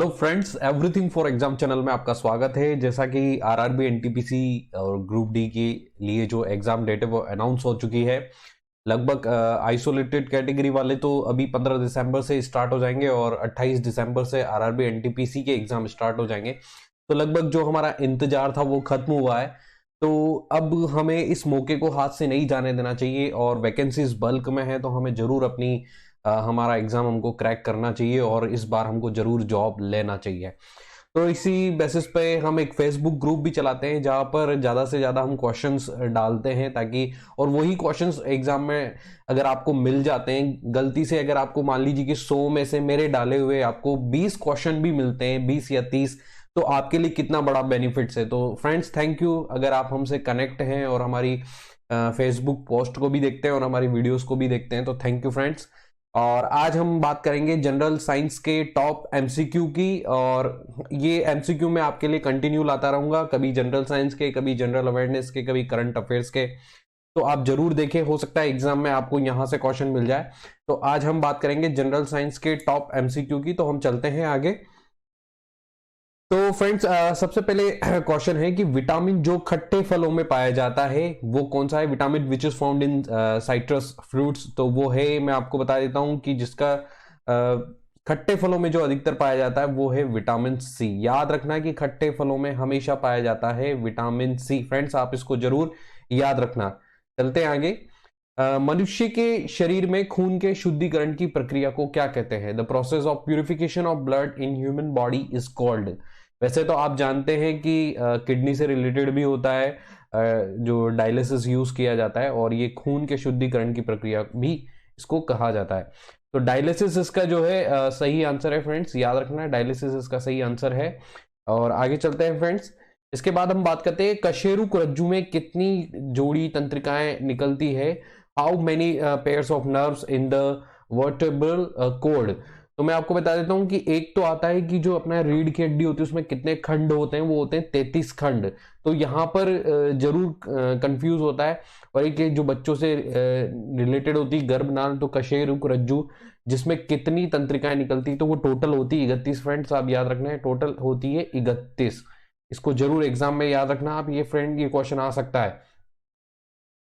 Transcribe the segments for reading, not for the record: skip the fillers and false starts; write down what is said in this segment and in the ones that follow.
Hello friends, everything for exam channel में आपका स्वागत है। जैसा कि आरआरबी एनटीपीसी और ग्रुप डी के लिए जो एग्जाम डेट है वो अनाउंस हो चुकी है। लगभग आइसोलेटेड कैटेगरी वाले तो अभी 15 दिसंबर से स्टार्ट हो जाएंगे और 28 दिसंबर से आरआरबी एनटीपीसी के एग्जाम स्टार्ट हो जाएंगे। तो लगभग जो हमारा इंतजार था वो खत्म हुआ है। तो अब हमें इस मौके को हाथ से नहीं जाने देना चाहिए और वैकेंसीज बल्क में है, तो हमें जरूर अपनी हमारा एग्जाम हमको क्रैक करना चाहिए और इस बार हमको जरूर जॉब लेना चाहिए। तो इसी बेसिस पे हम एक फेसबुक ग्रुप भी चलाते हैं जहां पर ज़्यादा से ज़्यादा हम क्वेश्चंस डालते हैं, ताकि और वही क्वेश्चंस एग्जाम में अगर आपको मिल जाते हैं गलती से, अगर आपको मान लीजिए कि 100 में से मेरे डाले हुए आपको 20 क्वेश्चन भी मिलते हैं, 20 या 30, तो आपके लिए कितना बड़ा बेनिफिट्स है। तो फ्रेंड्स, थैंक यू अगर आप हमसे कनेक्ट हैं और हमारी फेसबुक पोस्ट को भी देखते हैं और हमारी वीडियोस को भी देखते हैं, तो थैंक यू फ्रेंड्स। और आज हम बात करेंगे जनरल साइंस के टॉप एमसीक्यू की, और ये एमसीक्यू मैं आपके लिए कंटिन्यू लाता रहूंगा, कभी जनरल साइंस के, कभी जनरल अवेयरनेस के, कभी करंट अफेयर्स के। तो आप जरूर देखें, हो सकता है एग्जाम में आपको यहां से क्वेश्चन मिल जाए। तो आज हम बात करेंगे जनरल साइंस के टॉप एमसीक्यू की, तो हम चलते हैं आगे। तो फ्रेंड्स, सबसे पहले क्वेश्चन है कि विटामिन जो खट्टे फलों में पाया जाता है वो कौन सा है। Vitamin which is found in citrus fruits, तो वो है, मैं आपको बता देता हूं कि जिसका खट्टे फलों में जो अधिकतर पाया जाता है वो है विटामिन सी। याद रखना कि खट्टे फलों में हमेशा पाया जाता है विटामिन सी। फ्रेंड्स, आप इसको जरूर याद रखना। चलते हैं आगे। मनुष्य के शरीर में खून के शुद्धिकरण की प्रक्रिया को क्या कहते हैं। The process of purification of blood in human body is called. वैसे तो आप जानते हैं कि किडनी से रिलेटेड भी होता है जो डायलिसिस यूज किया जाता है, और ये खून के शुद्धिकरण की प्रक्रिया भी इसको कहा जाता है। तो डायलिसिस इसका जो है सही आंसर है फ्रेंड्स, याद रखना, डायलिसिस इसका सही आंसर है। और आगे चलते हैं फ्रेंड्स। इसके बाद हम बात करते हैं कशेरुक रज्जु में कितनी जोड़ी तंत्रिकाएं निकलती है। How many pairs of nerves in the vertebral cord. तो मैं आपको बता देता हूं कि एक तो आता है कि जो अपना रीढ़ की हड्डी होती है उसमें कितने खंड होते हैं, वो होते हैं 33 खंड। तो यहाँ पर जरूर कंफ्यूज होता है। और एक जो बच्चों से रिलेटेड होती है गर्भनाल, तो कशेरुक रज्जु जिसमें कितनी तंत्रिकाएं निकलती, तो वो टोटल होती है 31। फ्रेंड्स, आप याद रखना है, टोटल होती है 31। इसको जरूर एग्जाम में याद रखना आप, ये फ्रेंड ये क्वेश्चन आ सकता है।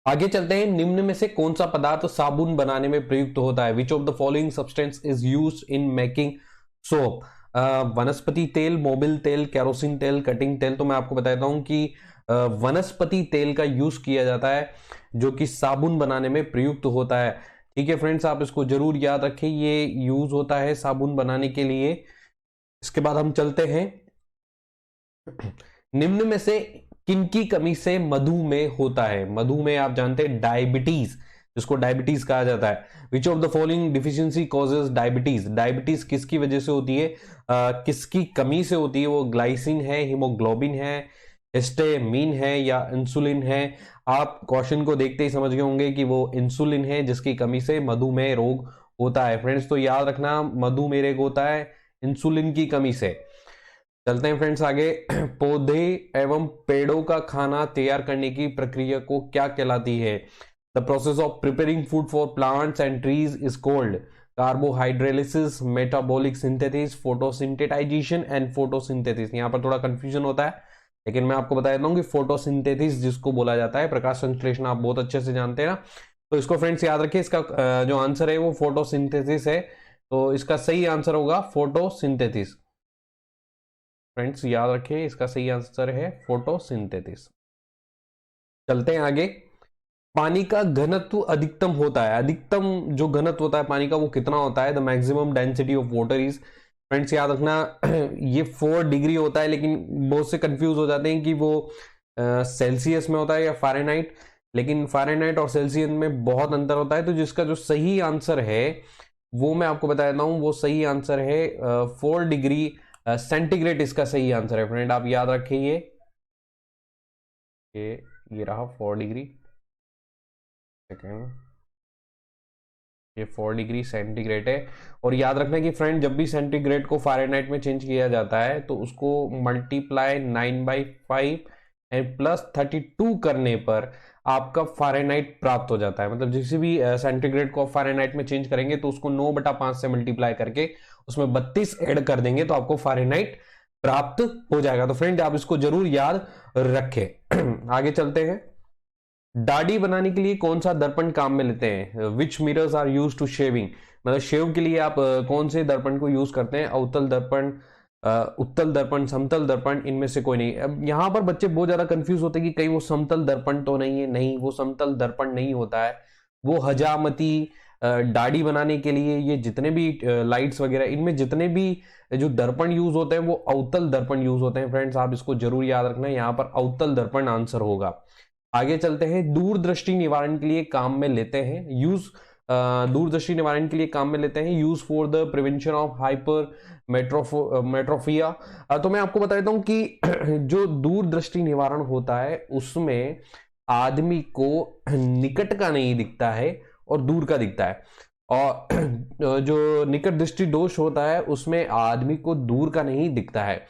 आगे चलते हैं। निम्न में से कौन सा पदार्थ साबुन बनाने में प्रयुक्त होता है। Which of the following substance is used in making soap. वनस्पति तेल, मोबिल तेल, केरोसिन तेल, कटिंग तेल। तो मैं आपको बताता हूं कि वनस्पति तेल का यूज किया जाता है जो कि साबुन बनाने में प्रयुक्त होता है। ठीक है फ्रेंड्स, आप इसको जरूर याद रखें, ये यूज होता है साबुन बनाने के लिए। इसके बाद हम चलते हैं। निम्न में से किनकी कमी से मधुमेह होता है। मधुमेह आप जानते हैं डायबिटीज, जिसको डायबिटीज कहा जाता है। Which of the following deficiency causes diabetes. Diabetes किसकी वजह से होती है, किसकी कमी से होती है। वो ग्लाइसिन है, हीमोग्लोबिन है, हिस्टामिन है या इंसुलिन है। आप क्वेश्चन को देखते ही समझ गए होंगे कि वो इंसुलिन है जिसकी कमी से मधुमेह रोग होता है। फ्रेंड्स, तो याद रखना, मधुमेह रोग होता है इंसुलिन की कमी से। चलते हैं फ्रेंड्स आगे। पौधे एवं पेड़ों का खाना तैयार करने की प्रक्रिया को क्या कहलाती है। The process of preparing food for plants and trees is called carbohydrolysis, metabolic synthesis, photosynthetisation and photosynthesis. यहाँ पर थोड़ा कंफ्यूजन होता है, लेकिन मैं आपको बता देता हूँ कि फोटोसिंथेसिस जिसको बोला जाता है, प्रकाश संश्लेषण आप बहुत अच्छे से जानते हैं ना। तो इसको फ्रेंड्स याद रखिए, इसका जो आंसर है वो फोटोसिंथेसिस है। तो इसका सही आंसर होगा फोटोसिंथेसिस। फ्रेंड्स याद रखिए, इसका सही आंसर है फोटोसिंथेसिस। चलते हैं आगे। पानी का घनत्व अधिकतम होता है। अधिकतम जो घनत्व होता है पानी का वो कितना होता है। The maximum density of water is. Friends याद रखना, ये 4 डिग्री होता है, लेकिन बहुत से कंफ्यूज हो जाते हैं कि वो सेल्सियस में होता है या फ़ारेनहाइट। लेकिन फ़ारेनहाइट और सेल्सियस में बहुत अंतर होता है। तो जिसका जो सही आंसर है वो मैं आपको बता देता हूं, वो सही आंसर है 4 डिग्री सेंटीग्रेड। इसका सही आंसर है फ्रेंड, आप याद रखिए ये रहा 4 डिग्री। सेकेंड, ये 4 डिग्री सेंटीग्रेड है। और याद रखना कि फ्रेंड, जब भी सेंटीग्रेड को फ़ारेनहाइट में चेंज किया जाता है तो उसको मल्टीप्लाई 9/5 एंड प्लस 32 करने पर आपका फ़ारेनहाइट प्राप्त हो जाता है। मतलब जिस भी सेंटीग्रेड को फ़ारेनहाइट में चेंज करेंगे तो उसको 9/5 से मल्टीप्लाई करके उसमें 32 ऐड कर देंगे तो आपको फ़ारेनहाइट प्राप्त हो जाएगा। तो फ्रेंड आप इसको जरूर याद रखें। आगे चलते हैं। दाढ़ी बनाने के लिए कौन सा दर्पण काम में लेते हैं? Which mirrors are use to shaving, मतलब शेव के लिए आप कौन से दर्पण को यूज करते हैं? अवतल दर्पण, उत्तल दर्पण, समतल दर्पण, इनमें से कोई नहीं। अब यहां पर बच्चे बहुत ज्यादा कंफ्यूज होते हैं कि कहीं वो समतल दर्पण तो नहीं है। नहीं, वो समतल दर्पण नहीं होता है। वो हजामती दाढ़ी बनाने के लिए ये जितने भी लाइट्स वगैरह, इनमें जितने भी जो दर्पण यूज होते हैं वो अवतल दर्पण यूज होते हैं। फ्रेंड्स आप इसको जरूर याद रखना, यहाँ पर अवतल दर्पण आंसर होगा। आगे चलते हैं। दूरदृष्टि निवारण के लिए काम में लेते हैं यूज, दूरदृष्टि निवारण के लिए काम में लेते हैं use for the prevention of hypermetropia. तो मैं आपको बता देता हूं कि जो दूरदृष्टि निवारण होता है उसमें आदमी को निकट का नहीं दिखता है और दूर का दिखता है, और जो निकट दृष्टि दोष होता है उसमें आदमी को दूर का नहीं दिखता है।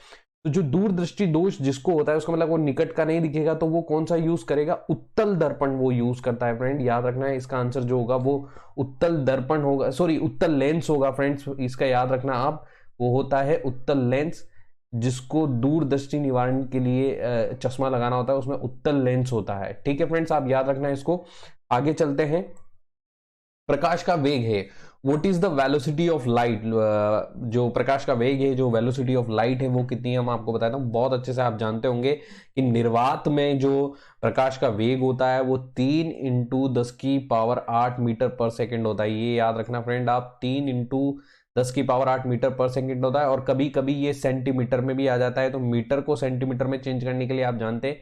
तो जो दूरदृष्टि दोष जिसको होता है उसका मतलब वो निकट का नहीं दिखेगा, तो वो कौन सा यूज करेगा? उत्तल दर्पण वो यूज करता है। फ्रेंड याद रखना है, इसका आंसर जो होगा वो उत्तल दर्पण होगा, सॉरी उत्तल लेंस होगा। फ्रेंड्स इसका याद रखना आप, वो होता है उत्तल लेंस, जिसको दूरदृष्टि निवारण के लिए चश्मा लगाना होता है उसमें उत्तल लेंस होता है। ठीक है फ्रेंड्स, आप याद रखना है इसको। आगे चलते हैं। प्रकाश का वेग है, what is the velocity of light? जो प्रकाश का वेग है, जो वेलोसिटी ऑफ लाइट है, वो कितनी है? मैं आपको बताता हूँ, बहुत अच्छे से आप जानते होंगे कि निर्वात में जो प्रकाश का वेग होता है वो 3 × 10⁸ मीटर पर सेकेंड होता है। ये याद रखना फ्रेंड आप, 3 × 10⁸ मीटर पर सेकेंड होता है। और कभी कभी ये सेंटीमीटर में भी आ जाता है, तो मीटर को सेंटीमीटर में चेंज करने के लिए आप जानते हैं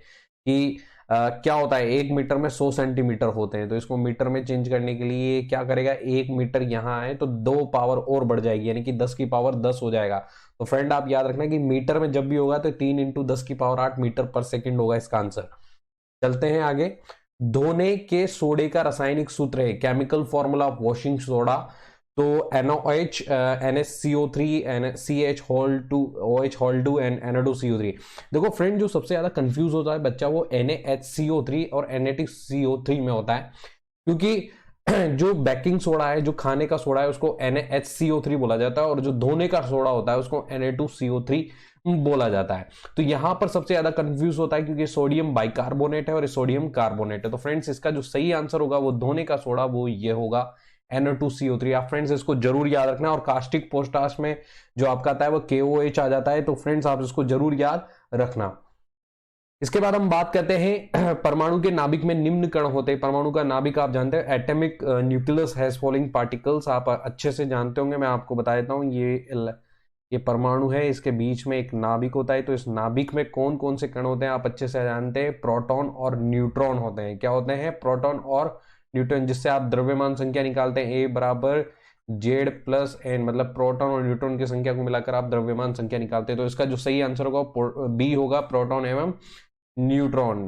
कि क्या होता है, 1 मीटर में 100 सेंटीमीटर होते हैं, तो इसको मीटर में चेंज करने के लिए क्या करेगा, 1 मीटर यहाँ है तो 2 पावर और बढ़ जाएगी, यानी कि 10⁻10 हो जाएगा। तो फ्रेंड आप याद रखना कि मीटर में जब भी होगा तो 3 × 10⁸ मीटर पर सेकेंड होगा इसका आंसर। चलते हैं आगे। धोने के सोडे का रासायनिक सूत्र है, chemical formula of washing soda, तो NaOH, NaCO3, CH2 and Na2CO3। देखो फ्रेंड जो सबसे ज्यादा कंफ्यूज होता है बच्चा वो NaHCO3 और Na2CO3 में होता है, क्योंकि जो बेकिंग सोडा है, जो खाने का सोडा है, उसको NaHCO3 बोला जाता है, और जो धोने का सोडा होता है उसको Na2CO3 बोला जाता है। तो यहां पर सबसे ज्यादा कंफ्यूज होता है क्योंकि सोडियम बाइकार्बोनेट है और सोडियम कार्बोनेट है। तो फ्रेंड्स इसका जो सही आंसर होगा वो धोने का सोडा, वो ये होगा Na2CO3। आप फ्रेंड्स इसको जरूर याद रखना। और कास्टिक पोटाश में जो आपका आता है वो KOH आ जाता है, तो फ्रेंड्स आप इसको जरूर याद रखना। इसके बाद हम बात करते हैं परमाणु के नाभिक में निम्न कण होते हैं। परमाणु का नाभिक आप जानते हैं, atomic nucleus has following particles, आप अच्छे से जानते होंगे, मैं आपको बता देता हूं। ये परमाणु है, इसके बीच में एक नाभिक होता है, तो इस नाभिक में कौन कौन से कण होते हैं आप अच्छे से जानते हैं, प्रोटॉन और न्यूट्रॉन होते हैं। क्या होते हैं? प्रोटॉन और न्यूट्रॉन, जिससे आप द्रव्यमान संख्या निकालते हैं, A = Z+N, मतलब प्रोटॉन और न्यूट्रॉन की संख्या को मिलाकर आप द्रव्यमान संख्या निकालते हैं। तो इसका जो सही आंसर होगा B होगा, प्रोटॉन एवं न्यूट्रॉन।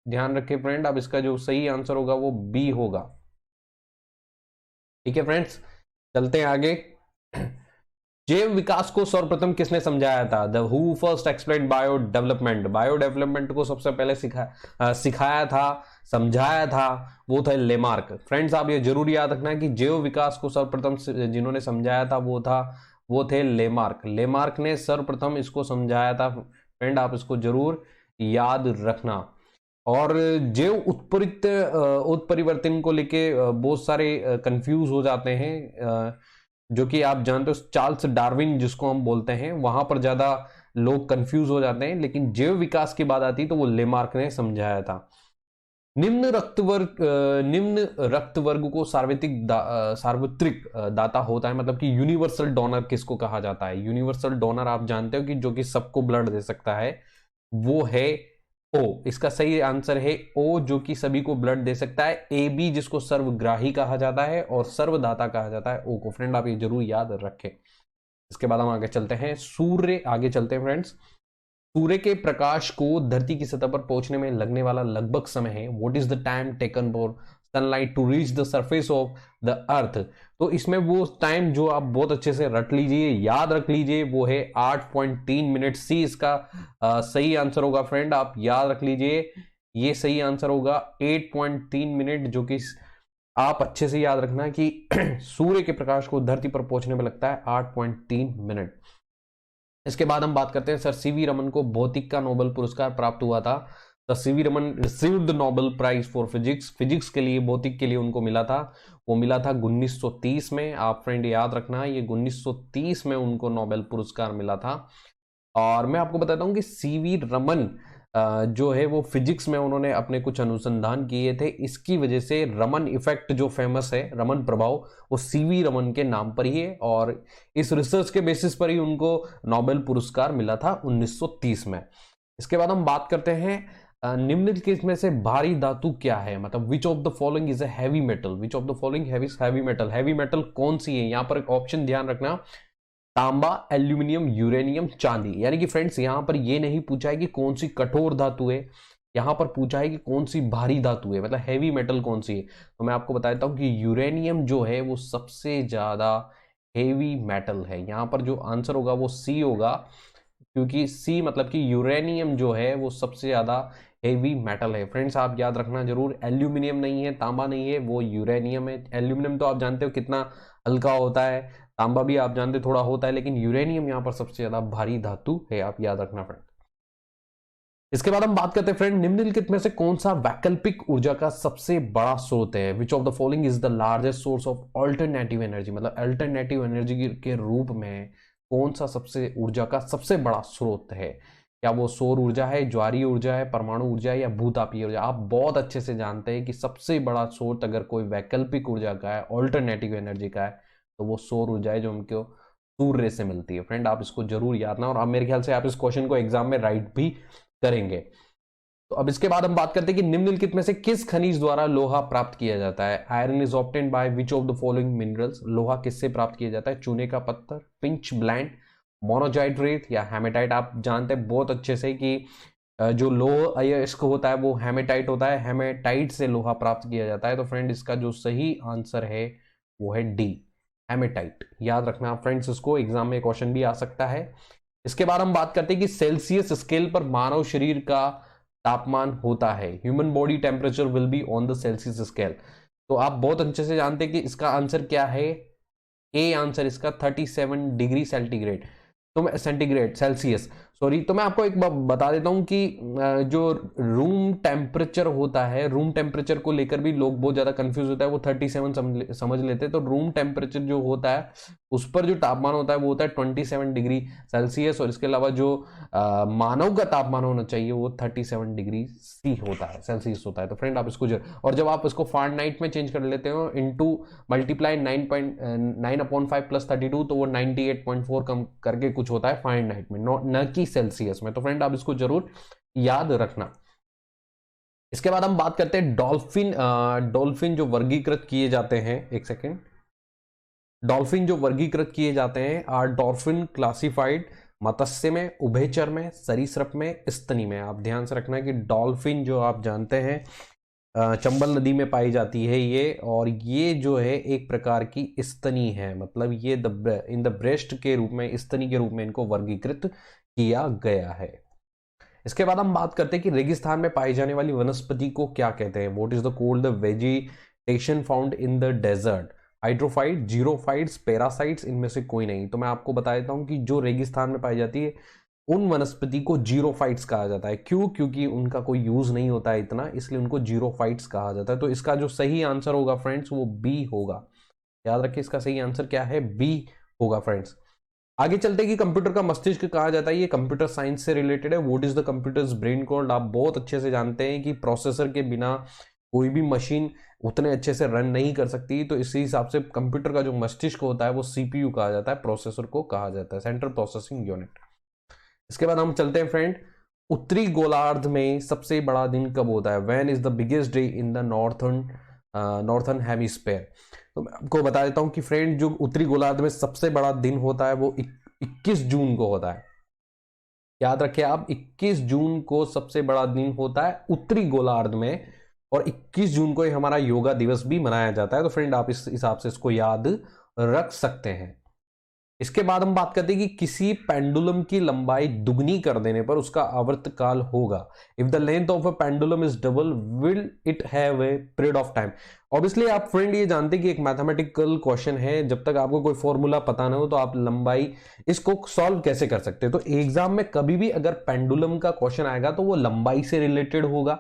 ध्यान रखें फ्रेंड, अब इसका जो सही आंसर होगा वो B होगा। ठीक है फ्रेंड्स, चलते हैं आगे। जैव विकास को सर्वप्रथम किसने समझाया था? The who first explain bio development? Bio development को सबसे पहले सिखाया था, समझाया था, वो था लेमार्क। फ्रेंड्स आप ये जरूर याद रखना है कि जैव विकास को सर्वप्रथम जिन्होंने समझाया था वो थे लेमार्क। लेमार्क ने सर्वप्रथम इसको समझाया था। फ्रेंड आप इसको जरूर याद रखना। और जैव उत्परिवर्तन को लेके बहुत सारे कंफ्यूज हो जाते हैं, जो कि आप जानते हो चार्ल्स डार्विन जिसको हम बोलते हैं, वहां पर ज्यादा लोग कंफ्यूज हो जाते हैं। लेकिन जैव विकास की बात आती तो वो लेमार्क ने समझाया था। निम्न रक्त वर्ग को सार्वत्रिक दाता होता है, मतलब कि यूनिवर्सल डोनर किसको कहा जाता है? यूनिवर्सल डोनर आप जानते हो कि जो कि सबको ब्लड दे सकता है, वो है O। इसका सही आंसर है O, जो कि सभी को ब्लड दे सकता है। AB जिसको सर्वग्राही कहा जाता है और सर्वदाता कहा जाता है, O को। फ्रेंड आप ये जरूर याद रखें। इसके बाद हम आगे चलते हैं। सूर्य, आगे चलते हैं फ्रेंड्स। सूर्य के प्रकाश को धरती की सतह पर पहुंचने में लगने वाला लगभग समय है, what is the time taken for sunlight to reach the surface of the earth? तो इसमें वो टाइम जो आप बहुत अच्छे से रट लीजिए, याद रख लीजिए, वो है 8.3 मिनट। सी इसका सही आंसर होगा। फ्रेंड आप याद रख लीजिए, ये सही आंसर होगा 8.3 मिनट, जो कि आप अच्छे से याद रखना कि सूर्य के प्रकाश को धरती पर पहुंचने में लगता है 8.3 मिनट। इसके बाद हम बात करते हैं सर सीवी रमन को भौतिक का नोबेल पुरस्कार प्राप्त हुआ था। Sir CV Raman received the Nobel prize for physics, physics के लिए, भौतिक के लिए उनको मिला था, वो मिला था 1930 में। आप फ्रेंड याद रखना ये 1930 में उनको नोबेल पुरस्कार मिला था। और मैं आपको बताता हूं कि सीवी रमन जो है वो फिजिक्स में उन्होंने अपने कुछ अनुसंधान किए थे, इसकी वजह से रमन इफेक्ट जो फेमस है, रमन प्रभाव, वो सीवी रमन के नाम पर ही है और इस रिसर्च के बेसिस पर ही उनको नोबेल पुरस्कार मिला था 1930 में। इसके बाद हम बात करते हैं निम्नलिखित में से भारी धातु क्या है, मतलब which of the following is a heavy metal, which of the following heavy metal, heavy metal कौन सी है। यहां पर एक ऑप्शन ध्यान रखना, तांबा, एल्यूमिनियम, यूरेनियम, चांदी। यानी कि फ्रेंड्स यहां पर यह नहीं पूछा है कि कौन सी कठोर धातु है, यहां पर पूछा है कि कौन सी भारी धातु है, मतलब हैवी मेटल कौन सी है। तो मैं आपको बता देता हूं कि यूरेनियम जो है वो सबसे ज्यादा हेवी मेटल है। यहां पर जो आंसर होगा वो सी होगा, क्योंकि सी मतलब कि यूरेनियम जो है वो सबसे ज्यादा हेवी मेटल है। फ्रेंड्स आप याद रखना जरूर, एल्यूमिनियम नहीं है, तांबा नहीं है, वो यूरेनियम है। एल्यूमिनियम तो आप जानते हो कितना हल्का होता है, तांबा भी आप जानते थोड़ा होता है, लेकिन यूरेनियम यहां पर सबसे ज्यादा भारी धातु है, आप याद रखना फ्रेंड। इसके बाद हम बात करते हैं फ्रेंड निम्नलिखित में से कौन सा वैकल्पिक ऊर्जा का सबसे बड़ा स्रोत है। Which of the following is the largest source of alternative energy, मतलब अल्टरनेटिव एनर्जी के रूप में कौन सा सबसे ऊर्जा का सबसे बड़ा स्रोत है। क्या वो सौर ऊर्जा है, ज्वारीय ऊर्जा है, परमाणु ऊर्जा है या भूतापीय ऊर्जा। आप बहुत अच्छे से जानते हैं कि सबसे बड़ा स्रोत अगर कोई वैकल्पिक ऊर्जा का है, अल्टरनेटिव एनर्जी का है, तो वो सौर ऊर्जा है जो उनको सूर्य से मिलती है। फ्रेंड आप इसको जरूर याद ना, और आप मेरे ख्याल से आप इस क्वेश्चन को एग्जाम में राइट भी करेंगे। तो अब इसके बाद हम बात करते हैं कि निम्नलिखित में से किस खनिज द्वारा लोहा प्राप्त किया जाता है। Iron is obtained by which of the following minerals, लोहा किससे प्राप्त किया जाता है। चूने का पत्थर, पिंच ब्लैंड, मोनोजाइट रेत या हेमेटाइट। आप जानते हैं बहुत अच्छे से कि जो लोह अयस्क होता है वो हेमेटाइट होता है, हेमेटाइट से लोहा प्राप्त किया जाता है। तो फ्रेंड इसका जो सही आंसर है वो है डी, हेमेटाइट। याद रखना फ्रेंड्स, इसको एग्जाम में क्वेश्चन भी आ सकता है। इसके बाद हम बात करते हैं कि सेल्सियस स्केल पर मानव शरीर का तापमान होता है। Human body temperature will be on the Celsius scale. तो आप बहुत अच्छे से जानते हैं कि इसका आंसर क्या है, ए आंसर इसका 37 डिग्री सेंटीग्रेड, तो मैं सेंटीग्रेड सेल्सियस सॉरी। तो मैं आपको एक बात बता देता हूं कि जो रूम टेम्परेचर होता है, रूम टेम्परेचर को लेकर भी लोग बहुत ज्यादा कंफ्यूज होता है, वो 37 समझ लेते हैं। तो रूम टेम्परेचर जो होता है उस पर जो तापमान होता है वो होता है 27 डिग्री सेल्सियस, और इसके अलावा जो मानव का तापमान होना चाहिए वो 37 डिग्री सी होता है, सेल्सियस होता है। तो फ्रेंड आप इसको और जब आप इसको फारेनहाइट में चेंज कर लेते हो इंटू मल्टीप्लाई 9.9/5 + 32, तो वो 98.4 कम करके कुछ होता है फारेनहाइट में, न कि सेल्सियस में। तो फ्रेंड आप इसको जरूर याद रखना। इसके बाद हम बात करते हैं डॉल्फिन। डॉल्फिन जो वर्गीकृत किए जाते हैं, एक सेकेंड, डॉल्फिन जो वर्गीकृत किए जाते हैं, आर डॉल्फिन क्लासिफाइड मत्स्य में, उभयचर में, सरीसृप में, स्तनी में। आप ध्यान से रखना कि डॉल्फिन जो आप जानते हैं चंबल नदी में पाई जाती है ये, और ये जो है एक प्रकार की स्तनी है, मतलब ये इन द ब्रेस्ट के रूप में, स्तनी के रूप में इनको वर्गीकृत किया गया है। इसके बाद हम बात करते हैं कि रेगिस्तान में पाई जाने वाली वनस्पति को क्या कहते हैं। What is the called the vegetation found in the desert. Hydrophyte, xerophytes, parasites, इनमें से कोई नहीं। तो मैं आपको बता देता हूं कि जो रेगिस्तान में पाई जाती है उन वनस्पति को जीरोफाइट्स कहा जाता है। क्यों? क्योंकि उनका कोई यूज नहीं होता है इतना, इसलिए उनको जीरोफाइट्स कहा जाता है। तो इसका जो सही आंसर होगा फ्रेंड्स वो बी होगा। याद रखिए इसका सही आंसर क्या है, बी होगा फ्रेंड्स। आगे चलते हैं कि कंप्यूटर का मस्तिष्क कहा जाता है, ये कंप्यूटर साइंस से रिलेटेड है। What is the computers brain called. आप बहुत अच्छे से जानते हैं कि प्रोसेसर के बिना कोई भी मशीन उतने अच्छे से रन नहीं कर सकती, तो इसी हिसाब से कंप्यूटर का जो मस्तिष्क होता है वो सीपीयू कहा जाता है, प्रोसेसर को कहा जाता है, सेंट्रल प्रोसेसिंग यूनिट। इसके बाद हम चलते हैं फ्रेंड, उत्तरी गोलार्ध में सबसे बड़ा दिन कब होता है। When is the biggest day in the northern hemisphere. तो मैं आपको बता देता हूं कि फ्रेंड जो उत्तरी गोलार्ध में सबसे बड़ा दिन होता है वो 21 जून को होता है। याद रखिए आप, 21 जून को सबसे बड़ा दिन होता है उत्तरी गोलार्ध में, और 21 जून को ही हमारा योगा दिवस भी मनाया जाता है। तो फ्रेंड आप इस हिसाब से इसको याद रख सकते हैं। इसके बाद हम बात करते हैं कि किसी पेंडुलम की लंबाई दुगनी कर देने पर उसका आवर्तकाल होगा। If the length of a pendulum is double will it have a period of time. Obviously आप फ्रेंड ये जानते हैं कि एक मैथमेटिकल क्वेश्चन है, जब तक आपको कोई फॉर्मूला पता ना हो तो आप लंबाई इसको सॉल्व कैसे कर सकते हैं। तो एग्जाम में कभी भी अगर पेंडुलम का क्वेश्चन आएगा तो वो लंबाई से रिलेटेड होगा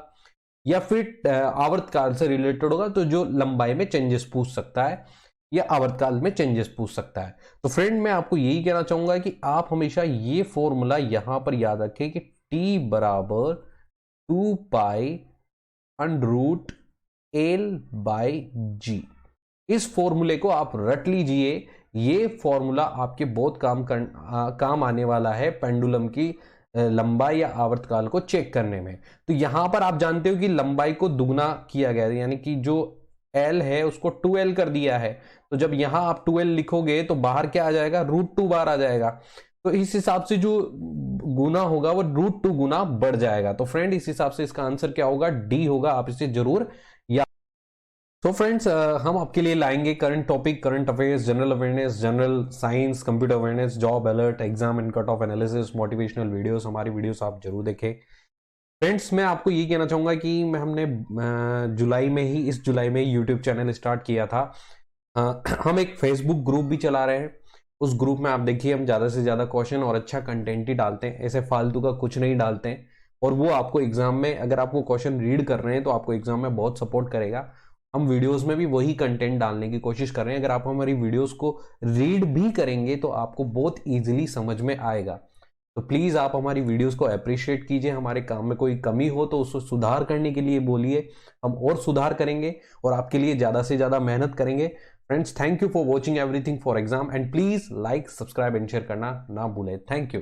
या फिर आवर्तकाल से रिलेटेड होगा, तो जो लंबाई में चेंजेस पूछ सकता है या आवर्तकाल में चेंजेस पूछ सकता है। तो फ्रेंड मैं आपको यही कहना चाहूंगा कि आप हमेशा ये फॉर्मूला यहां पर याद रखें कि t बराबर 2 पाई अंडरूट एल बाई जी। इस फॉर्मूले को आप रट लीजिए, ये फॉर्मूला आपके बहुत काम आने वाला है पेंडुलम की लंबाई या आवर्तकाल को चेक करने में। तो यहां पर आप जानते हो कि लंबाई को दुगना किया गया है, यानी कि जो L है उसको 2L कर दिया है। तो जब यहां आप 2L लिखोगे तो बाहर क्या आ जाएगा, √2 बाहर आ जाएगा। तो इस हिसाब से जो गुना होगा वो √2 गुना बढ़ जाएगा। तो फ्रेंड इस हिसाब से इसका आंसर क्या होगा, डी होगा। आप इसे जरूर याद। तो फ्रेंड्स हम आपके लिए लाएंगे current topic, current affairs, general awareness, general science, computer awareness, job alert, exam and cut off analysis, motivational videos. हमारी वीडियोस आप जरूर देखें। फ्रेंड्स मैं आपको ये कहना चाहूंगा कि हमने इस जुलाई में यूट्यूब चैनल स्टार्ट किया था। हम एक फेसबुक ग्रुप भी चला रहे हैं। उस ग्रुप में आप देखिए हम ज्यादा से ज्यादा क्वेश्चन और अच्छा कंटेंट ही डालते हैं, ऐसे फालतू का कुछ नहीं डालते हैं। और वो आपको एग्जाम में, अगर आपको क्वेश्चन रीड कर रहे हैं तो आपको एग्जाम में बहुत सपोर्ट करेगा। हम वीडियोस में भी वही कंटेंट डालने की कोशिश कर रहे हैं। अगर आप हमारी वीडियोस को रीड भी करेंगे तो आपको बहुत ईजिली समझ में आएगा। तो प्लीज आप हमारी वीडियोस को अप्रिशिएट कीजिए। हमारे काम में कोई कमी हो तो उसको सुधार करने के लिए बोलिए, हम और सुधार करेंगे और आपके लिए ज्यादा से ज्यादा मेहनत करेंगे। Friends thank you for watching everything for exam and please like, subscribe and share करना ना भूलें। Thank you.